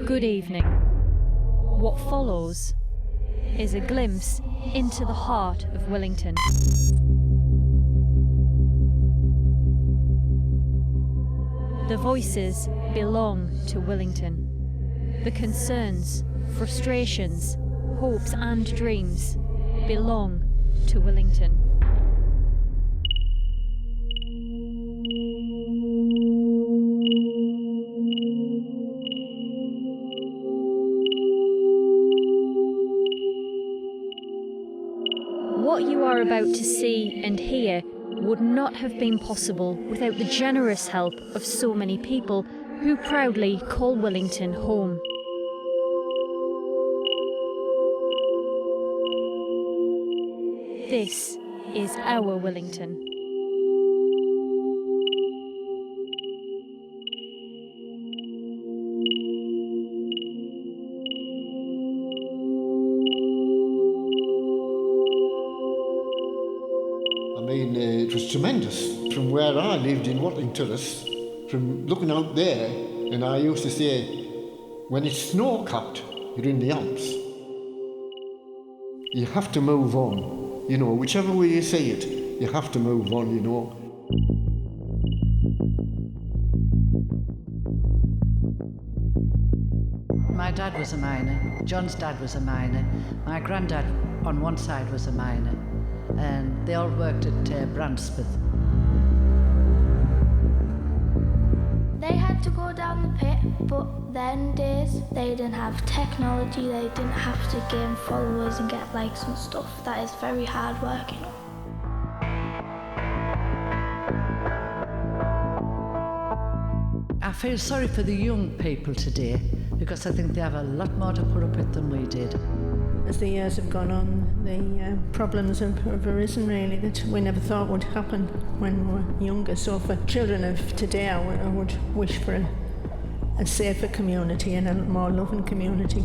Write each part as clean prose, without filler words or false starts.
Good evening. What follows is a glimpse into the heart of Willington. The voices belong to Willington. The concerns, frustrations, hopes and dreams belong to Willington. What you are about to see and hear would not have been possible without the generous help of so many people who proudly call Willington home. This is our Willington. It was tremendous. From where I lived in Willington, from looking out there, and I used to say, when it's snow-capped, you're in the Alps. You have to move on, you know, whichever way you say it, you have to move on, you know. My dad was a miner, John's dad was a miner, my granddad on one side was a miner, and they all worked at Brandsmith. They had to go down the pit, but then days they didn't have technology, they didn't have to gain followers and get likes and stuff. That is very hard work, you know. I feel sorry for the young people today because I think they have a lot more to put up with than we did. As the years have gone on, the problems have arisen really that we never thought would happen when we were younger. So for children of today, I would wish for a safer community and a more loving community.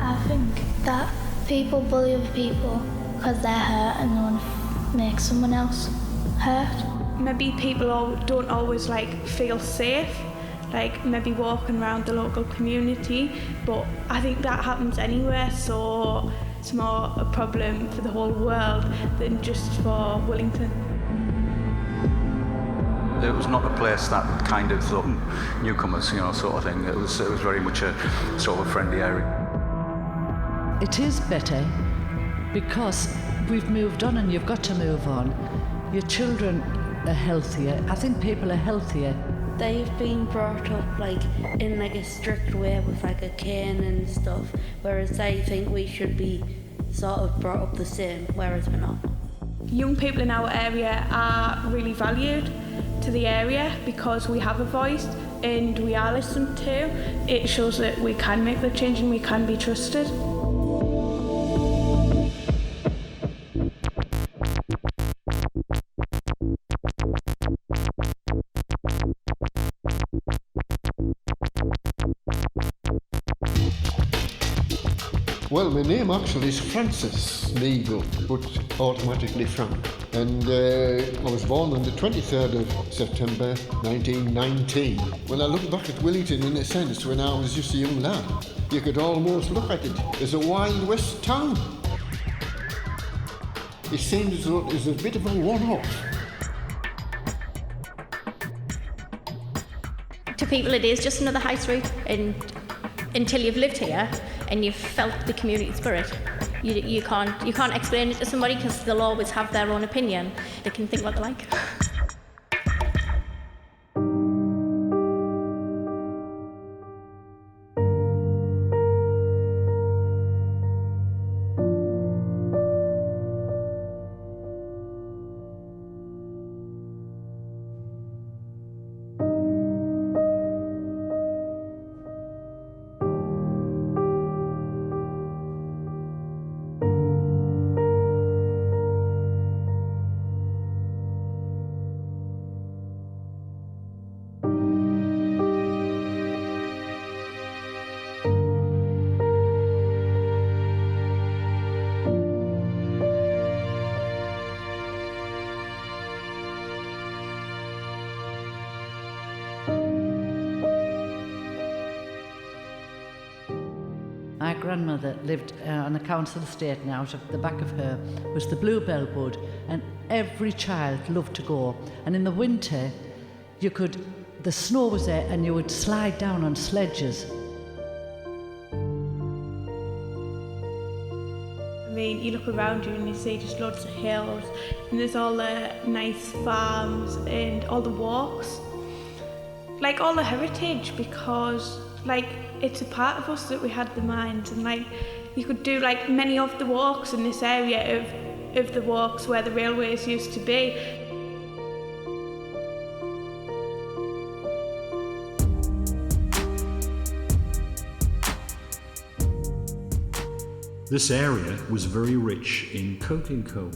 I think that people bully other people because they're hurt and they want to make someone else hurt. Maybe people don't always feel safe, maybe walking around the local community, but I think that happens anywhere, so it's more a problem for the whole world than just for Willington. It was not a place that kind of newcomers, sort of thing. It was very much a sort of friendly area. It is better because we've moved on and you've got to move on. Your children are healthier. I think people are healthier. They've been brought up in a strict way with a cane and stuff, whereas they think we should be sort of brought up the same, whereas we're not. Young people in our area are really valued to the area because we have a voice and we are listened to. It shows that we can make the change and we can be trusted. Well, my name actually is Francis Neagle, but automatically Frank. And I was born on the 23rd of September 1919. When I look back at Willington, in a sense, when I was just a young lad, you could almost look at it as a Wild West town. It seemed as though it was a bit of a one-off. To people it is just another high street, and until you've lived here and you've felt the community spirit, you can't explain it to somebody because they'll always have their own opinion. They can think what they like. grandmother lived on a council estate, and out of the back of her was the Bluebell Wood, and every child loved to go. And in the winter, the snow was there and you would slide down on sledges. I mean, you look around you and you see just loads of hills, and there's all the nice farms and all the walks, like all the heritage, because like it's a part of us that we had the mines, and like you could do like many of the walks in this area of the walks where the railways used to be. This area was very rich in coking coal,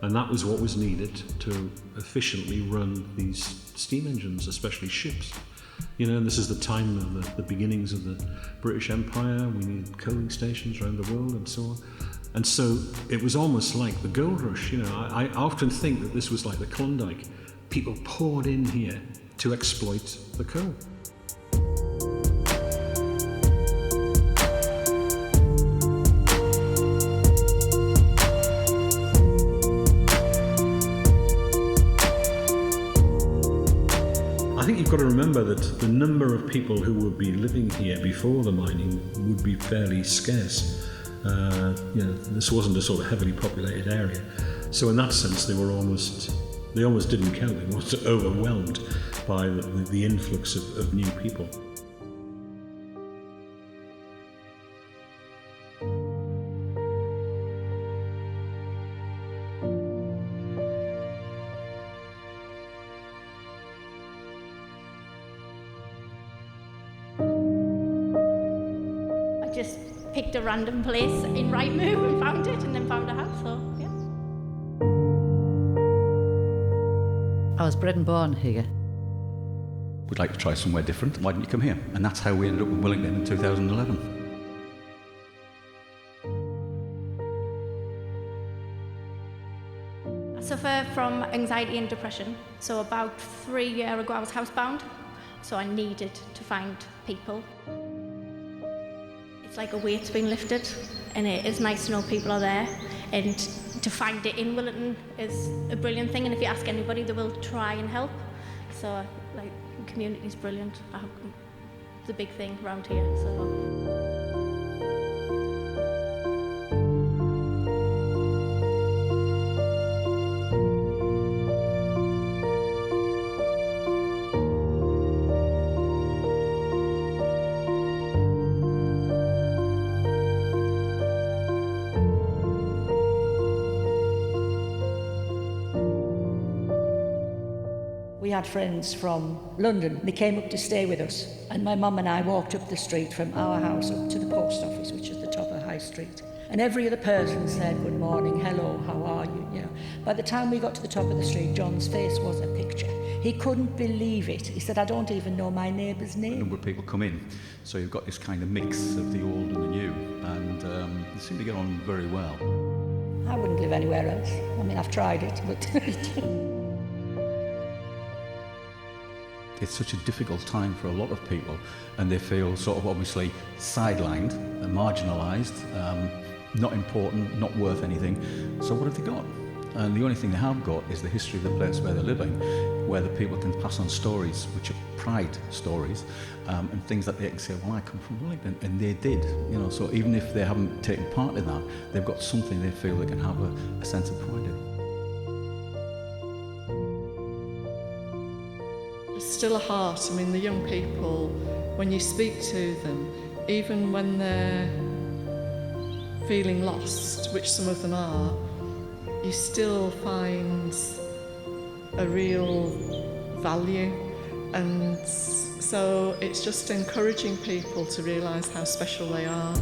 and that was what was needed to efficiently run these steam engines, especially ships. You know, and this is the time of the beginnings of the British Empire. We needed coaling stations around the world and so on. And so it was almost like the gold rush. You know, I often think that this was like the Klondike. People poured in here to exploit the coal. I think you've got to remember that the number of people who would be living here before the mining would be fairly scarce. You know, this wasn't a sort of heavily populated area. So in that sense, they almost didn't count. They were overwhelmed by the influx of new people. Just picked a random place in Rightmove and found it, and then found a house, so yeah. I was bred and born here. We'd like to try somewhere different. Why didn't you come here? And that's how we ended up in Willington in 2011. I suffer from anxiety and depression, so about 3 years ago I was housebound, so I needed to find people. It's like a weight's been lifted, and it is nice to know people are there, and to find it in Willington is a brilliant thing, and if you ask anybody they will try and help. So like the community is brilliant. It's a big thing around here. So. We had friends from London. They came up to stay with us, and my mum and I walked up the street from our house up to the post office, which is the top of High Street. And every other person said, "Good morning, hello, how are you?" You know. By the time we got to the top of the street, John's face was a picture. He couldn't believe it. He said, "I don't even know my neighbour's name." A number of people come in, so you've got this kind of mix of the old and the new, and they seem to get on very well. I wouldn't live anywhere else. I mean, I've tried it, but... It's such a difficult time for a lot of people, and they feel sort of obviously sidelined and marginalised, not important, not worth anything. So what have they got? And the only thing they have got is the history of the place where they're living, where the people can pass on stories, which are pride stories, and things that they can say, well, I come from Willington, and they did, you know. So even if they haven't taken part in that, they've got something they feel they can have a sense of pride in. Still a heart. I mean, the young people, when you speak to them, even when they're feeling lost, which some of them are, you still find a real value. And so it's just encouraging people to realise how special they are.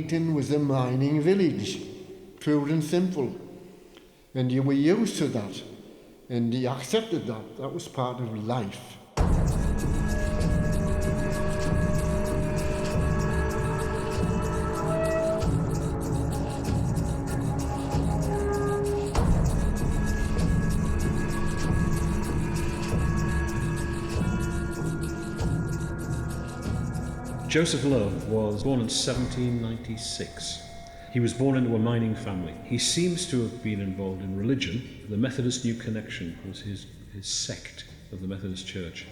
Willington was a mining village, pure and simple. And you were used to that, and you accepted that. That was part of life. Joseph Love was born in 1796. He was born into a mining family. He seems to have been involved in religion. The Methodist New Connection was his sect of the Methodist Church.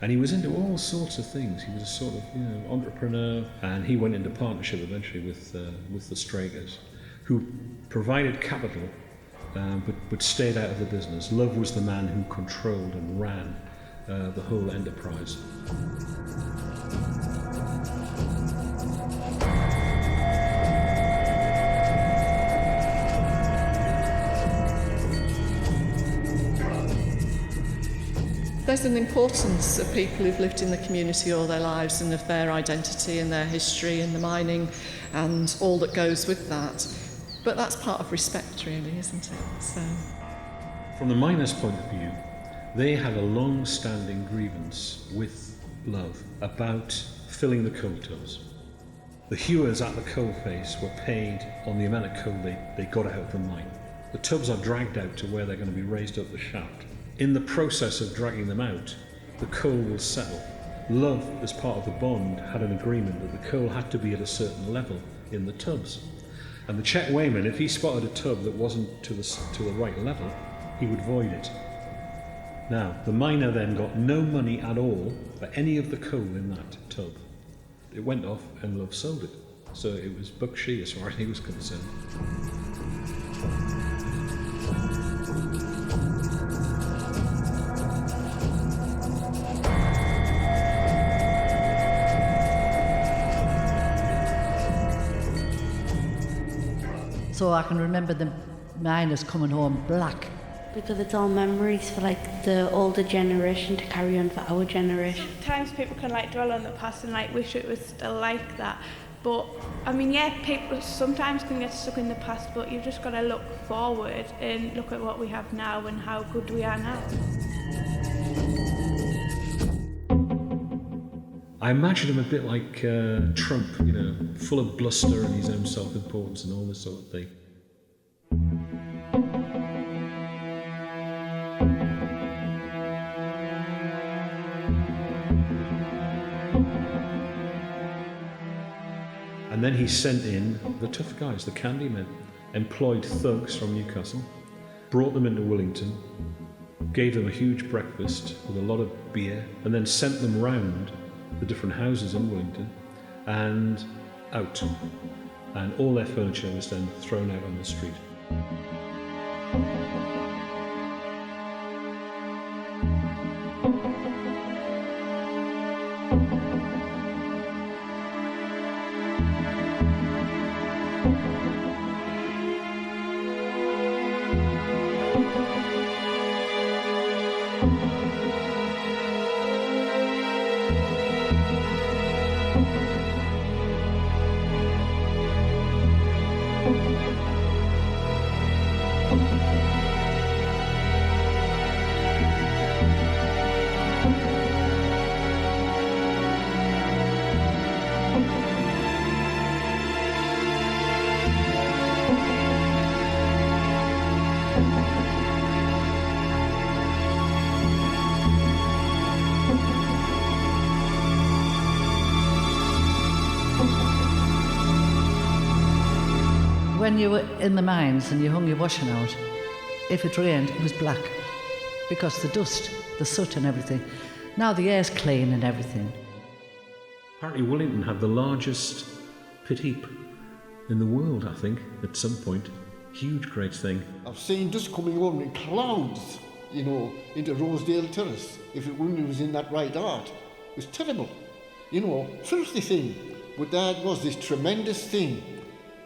And he was into all sorts of things. He was a sort of entrepreneur, and he went into partnership eventually with the Stragers, who provided capital but stayed out of the business. Love was the man who controlled and ran the whole enterprise. There's an importance of people who've lived in the community all their lives and of their identity and their history and the mining and all that goes with that. But that's part of respect, really, isn't it? So, from the miners' point of view, they had a long-standing grievance with Love about filling the coal tubs. The hewers at the coal face were paid on the amount of coal they got out of the mine. The tubs are dragged out to where they're going to be raised up the shaft. In the process of dragging them out, the coal will settle. Love, as part of the bond, had an agreement that the coal had to be at a certain level in the tubs. And the check weighman, if he spotted a tub that wasn't to the right level, he would void it. Now, the miner then got no money at all for any of the coal in that tub. It went off and Love sold it. So it was buckshy as far as he was concerned. So I can remember the miners coming home black. Because it's all memories for like the older generation to carry on for our generation. Sometimes people can like dwell on the past and like wish it was still like that. But I mean, yeah, people sometimes can get stuck in the past, but you've just got to look forward and look at what we have now and how good we are now. I imagine him a bit like Trump, full of bluster and his own self-importance and all this sort of thing. And then he sent in the tough guys, the Candymen, employed thugs from Newcastle, brought them into Willington, gave them a huge breakfast with a lot of beer, and then sent them round the different houses in Willington and out. And all their furniture was then thrown out on the street. When you were in the mines and you hung your washing out, if it rained, it was black because the dust, the soot and everything. Now the air's clean and everything. Apparently Willington had the largest pit heap in the world, I think, at some point. Huge, great thing. I've seen dust coming over in clouds, into Rosedale Terrace, if it was in that right art. It was terrible, filthy thing. But that was this tremendous thing.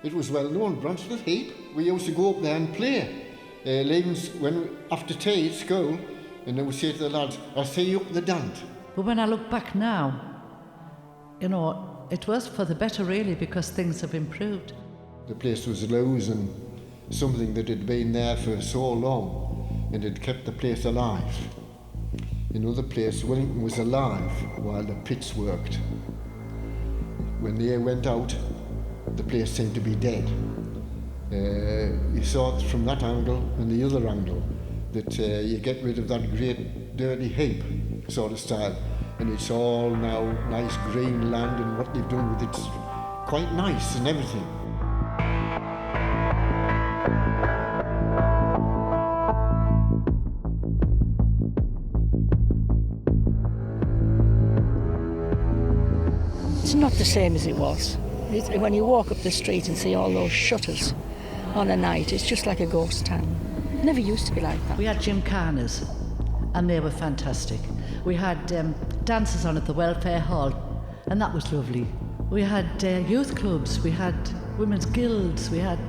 It was well known, Bransford Heap. We used to go up there and play. After tea at school, and they would say to the lads, I'll see you up the dant. But when I look back now, it was for the better really, because things have improved. The place was losing something that had been there for so long and had kept the place alive. Another place, Willington was alive while the pits worked. When they went out, the place seemed to be dead. You saw it from that angle and the other angle, that you get rid of that great dirty heap sort of style, and it's all now nice green land, and what they've done with it's quite nice and everything. It's not the same as it was. When you walk up the street and see all those shutters on a night, it's just like a ghost town. It never used to be like that. We had gymkhanas, and they were fantastic. We had dances on at the welfare hall, and that was lovely. We had youth clubs, we had women's guilds, we had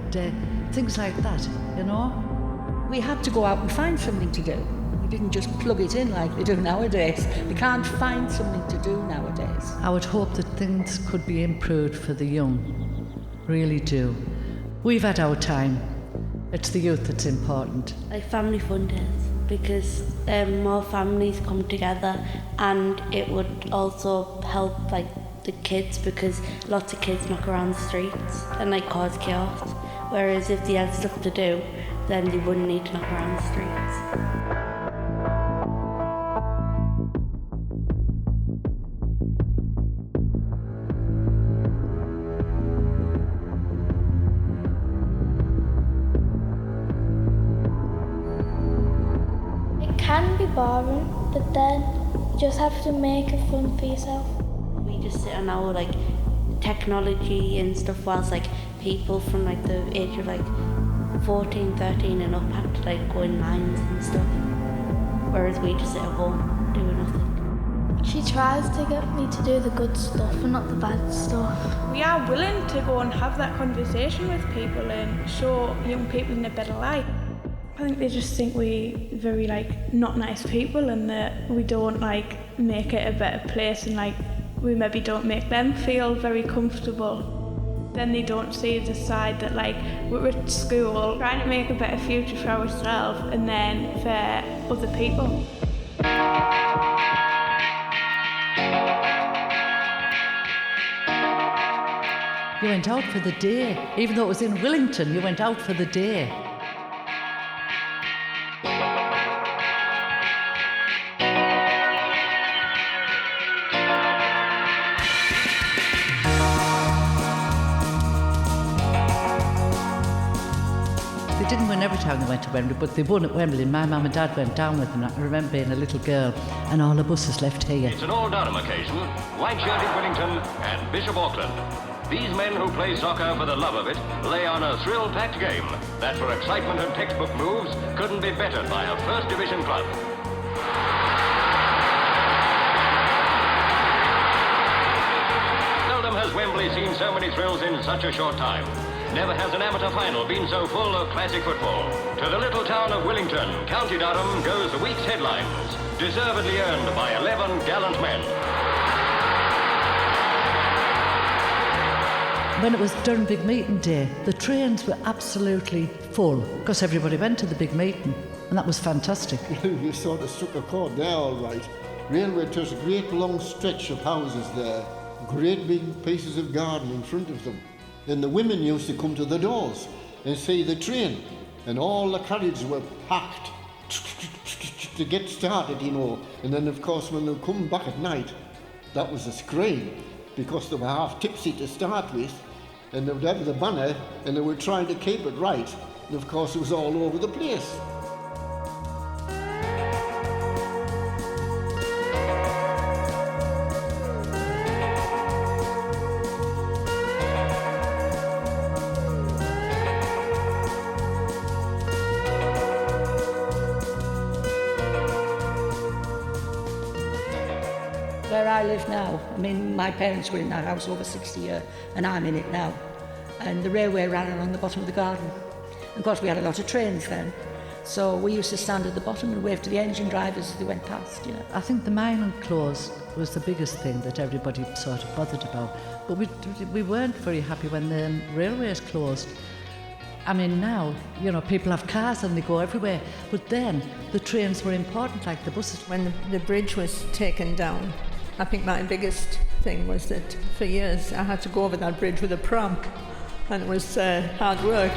things like that, you know? We had to go out and find something to do. We didn't just plug it in like they do nowadays. They can't find something to do nowadays. I would hope that things could be improved for the young, really do. We've had our time. It's the youth that's important. Like family fun days, because more families come together, and it would also help like the kids, because lots of kids knock around the streets and like cause chaos. Whereas if they had stuff to do, then they wouldn't need to knock around the streets. Can be boring, but then you just have to make it fun for yourself. We just sit on our like technology and stuff, whilst like people from like the age of like 14, 13 and up had to like go in mines and stuff, whereas we just sit at home doing nothing. She tries to get me to do the good stuff and not the bad stuff. We are willing to go and have that conversation with people and show young people in a better light. I think they just think we very like not nice people, and that we don't like make it a better place, and like we maybe don't make them feel very comfortable. Then they don't see the side that like we're at school trying to make a better future for ourselves and then for other people. You went out for the day. Even though it was in Willington, you went out for the day. They didn't win every time they went to Wembley, but they won at Wembley. My mum and dad went down with them. I remember being a little girl, and all the buses left here. It's an all-Durham occasion. White-shirted Willington and Bishop Auckland. These men who play soccer for the love of it lay on a thrill-packed game that, for excitement and textbook moves, couldn't be bettered by a First Division club. Seldom has Wembley seen so many thrills in such a short time. Never has an amateur final been so full of classic football. To the little town of Willington, County Durham, goes the week's headlines, deservedly earned by 11 gallant men. When it was Durham Big Meeting Day, the trains were absolutely full because everybody went to the big meeting, and that was fantastic. You sort of struck a chord there, all right. Railway took a great long stretch of houses there, great big pieces of garden in front of them. And the women used to come to the doors and see the train, and all the carriages were packed to get started, you know. And then, of course, when they come back at night, that was a scream, because they were half tipsy to start with, and they would have the banner, and they were trying to keep it right. And, of course, it was all over the place. Where I live now, I mean, my parents were in that house over 60 years, and I'm in it now. And the railway ran along the bottom of the garden. Of course, we had a lot of trains then, So we used to stand at the bottom and wave to the engine drivers as they went past, you know. I think the mining clause was the biggest thing that everybody sort of bothered about. But we weren't very happy when the railways closed. I mean, now, you know, people have cars and they go everywhere. But then the trains were important, like the buses. When the bridge was taken down, I think my biggest thing was that for years I had to go over that bridge with a pram, and it was hard work.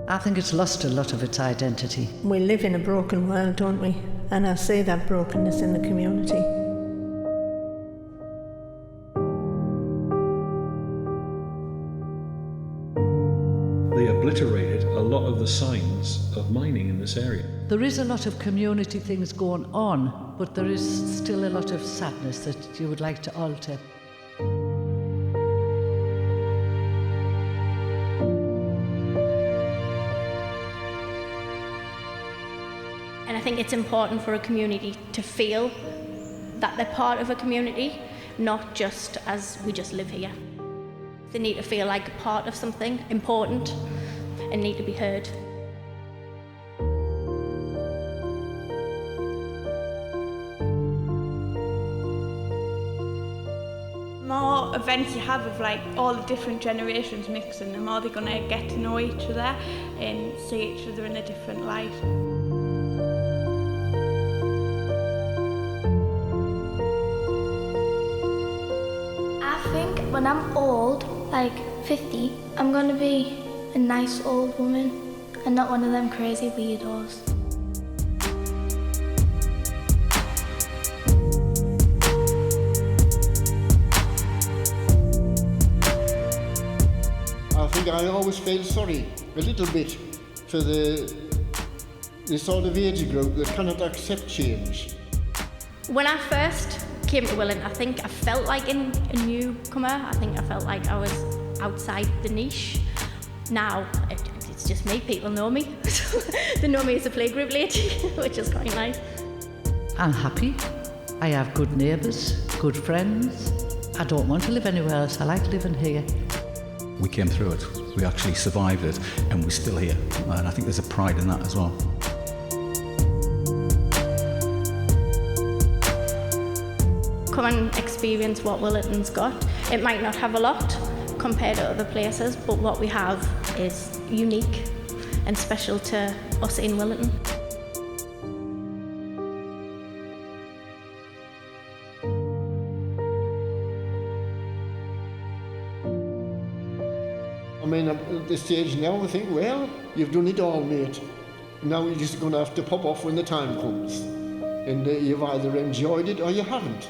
I think it's lost a lot of its identity. We live in a broken world, don't we? And I see that brokenness in the community. They obliterated a lot of the signs of mining in this area. There is a lot of community things going on, but there is still a lot of sadness that you would like to alter. And I think it's important for a community to feel that they're part of a community, not just as we just live here. They need to feel like a part of something important and need to be heard. The more events you have of like all the different generations mixing, the more they're going to get to know each other and see each other in a different light. When I'm old, like 50, I'm going to be a nice old woman and not one of them crazy weirdos. I think I always feel sorry a little bit for the sort of age group that cannot accept change. When I first came to Willington, I think I felt like a newcomer. I think I felt like I was outside the niche. Now, it's just me. People know me. They know me as a playgroup lady, which is quite nice. I'm happy. I have good neighbours, good friends. I don't want to live anywhere else. I like living here. We came through it. We actually survived it, and we're still here. And I think there's a pride in that as well. Come and experience what Willington's got. It might not have a lot compared to other places, but what we have is unique and special to us in Willington. I mean, at this stage now, I think, well, you've done it all, mate. Now you're just going to have to pop off when the time comes. And you've either enjoyed it or you haven't.